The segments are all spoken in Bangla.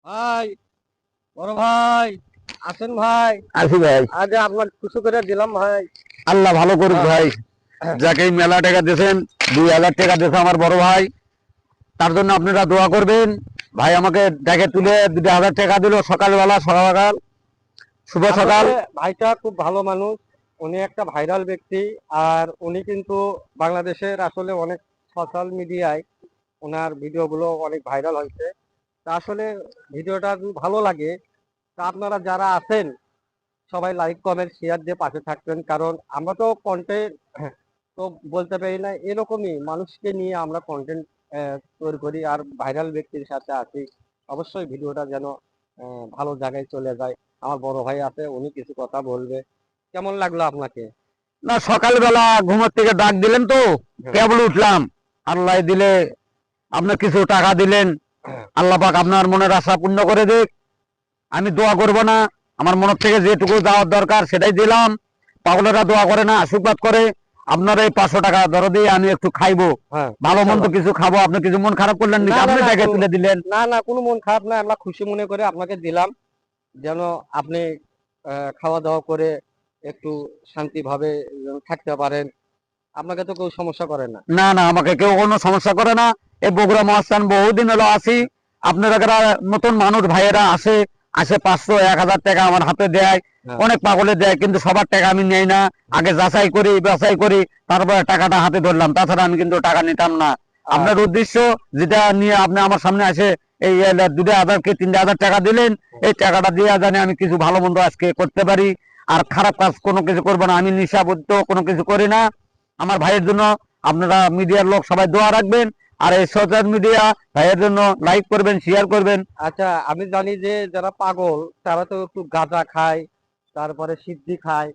ভাই, বড় ভাই, আছেন ভাই? আছি ভাই। আজ আপনার কিছু করে দিলাম ভাই। আল্লাহ ভালো করুক হ্যাঁ, ভাই। যাকে এই মেলা টাকা দিয়েছেন, 2,000 টাকা দিয়েছে আমার বড় ভাই, তার জন্য আপনারা দোয়া করবেন। ভাই আমাকে দেখে তুলে 2,000 টাকা দিল সকালবেলা, সকাল শুভ সকাল। আসলে ভাইটা খুব ভালো মানুষ। উনি একটা ভাইরাল ব্যক্তি। আর উনি কিন্তু বাংলাদেশের আসলে অনেক সোশ্যাল মিডিয়ায় ওনার ভিডিওগুলো অনেক ভাইরাল হয়েছে। তা আসলে ভিডিওটা যদি ভালো লাগে, তা আপনারা যারা আছেন সবাই লাইক কমেন্ট শেয়ার দিয়ে পাশে থাকবেন, কারণ আমরা তো কন্টেন্ট তো বলতে পারি না, এরকমই মানুষকে নিয়ে আমরা কন্টেন্ট তৈরি করি আর ভাইরাল ব্যক্তির সাথে আছি। অবশ্যই ভিডিওটা যেন ভালো জায়গায় চলে যায়। আমার বড় ভাই আছে, উনি কিছু কথা বলবে। কেমন লাগলো আপনাকে? না, সকালবেলা ঘুমের থেকে ডাক দিলেন তো, হ্যাঁ, কেবল উঠলাম। আল্লাহ দিলে, আপনার কিছু টাকা দিলেন। হ্যাঁ, আল্লাহ পাক আপনার মনের আশা পূর্ণ করে দিক। আমি দোয়া করব না, আমার মনের থেকে যেটুকু দেওয়ার দরকার সেটাই দিলাম। পাগলেরা দোয়া করে না, আশীর্বাদ করে। আপনার এই 500 টাকা ধরো দিয়ে আমি একটু খাইবো, হ্যাঁ, ভালো মন্দ ইনশাল্লাহ। কিছু খাবো। আপনি কিছু মন খারাপ করলেন না নাকি? না আপনি না টাকা কোনো, তুলে দিলেন। না না কোনো মন খারাপ না, আমরা খুশি মনে করে আপনাকে দিলাম, যেন আপনি খাওয়া দাওয়া করে একটু শান্তিভাবে যেন থাকতে পারেন। আপনাকে তো কেউ সমস্যা করে না। না না, আমাকে কেউ কোনো সমস্যা করে না। এই বগুড়া মহাস্থান বহুদিন হলো আসি। আপনারা যারা নতুন মানুষ ভাইয়েরা আসে, আসে 500 1,000 টাকা আমার হাতে দেয়। হ্যাঁ, অনেক পাগলে দেয়, কিন্তু সবার টাকা আমি নেই না। আগে যাচাই করি বাছাই করি, তারপরে টাকাটা হাতে ধরলাম। তাছাড়া আমি কিন্তু টাকা নিতাম না। আপনার আচ্ছা। উদ্দেশ্য যেটা নিয়ে আপনি আমার সামনে আসে, এই 2,000 কি 3,000 টাকা দিলেন, এই টাকাটা দিয়ে জানি আমি কিছু ভালো মন্দ আজকে করতে পারি। আর খারাপ কাজ কোনো কিছু করবো না। আমি নিশাবদ্ধ কোনো কিছু করি না। আমার ভাইয়ের জন্য আপনারা মিডিয়ার লোক সবাই দোয়া রাখবেন। আর এই সোশ্যাল মিডিয়া ভাইয়ের জন্য লাইক করবেন, শেয়ার করবেন। আচ্ছা, আমি জানি যে যারা পাগল তারা তো একটু গাঁজা খায়, তারপরে সিদ্ধি খায়,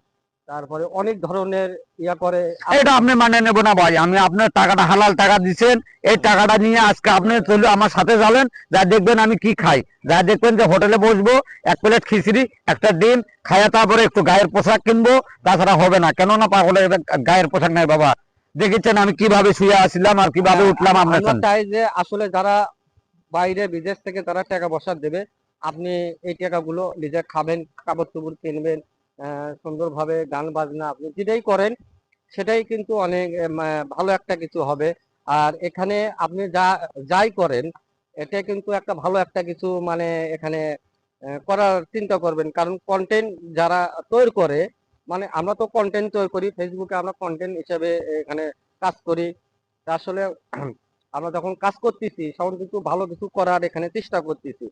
তারপরে অনেক ধরনের ইয়া করে। এটা আপনি মানে নেব না ভাই। আমি আপনার টাকাটা হালাল টাকা দিচ্ছেন, এই টাকাটা নিয়ে আজকে আপনি চলে আমার সাথে যাবেন। যা দেখবেন আমি কি খাই, যা দেখবেন যে হোটেলে বসবো, 1 প্লেট খিচড়ি, একটা ডিম খাইয়া তারপরে একটু গায়ের পোশাক কিনবো। তাছাড়া হবে না, কেননা পাগলের গায়ের পোশাক নাই বাবা। দেখেছেন আমি কিভাবে শুয়ে আসছিলাম আর কিভাবে উঠলাম আপনার আমরা সামনে। চাই যে আসলে যারা বাইরে বিদেশ থেকে তারা টাকা পয়সা দেবে, আপনি এই টাকাগুলো নিজে খাবেন, কাপড় চোপড় কিনবেন, সুন্দরভাবে গান বাজনা আপনি যেটাই করেন সেটাই কিন্তু অনেক ভালো একটা কিছু হবে। আর এখানে আপনি যাই করেন, এটা কিন্তু একটা ভালো একটা কিছু মানে এখানে করার চিন্তা করবেন, কারণ কন্টেন্ট যারা তৈরি করে, মানে আমরা তো কন্টেন্ট তৈরি করি ফেসবুকে, আমরা কন্টেন্ট হিসেবে এখানে কাজ করি। তা আসলে আমরা যখন কাজ করতেছি তখন কিন্তু ভালো কিছু করার এখানে চেষ্টা করতেছি।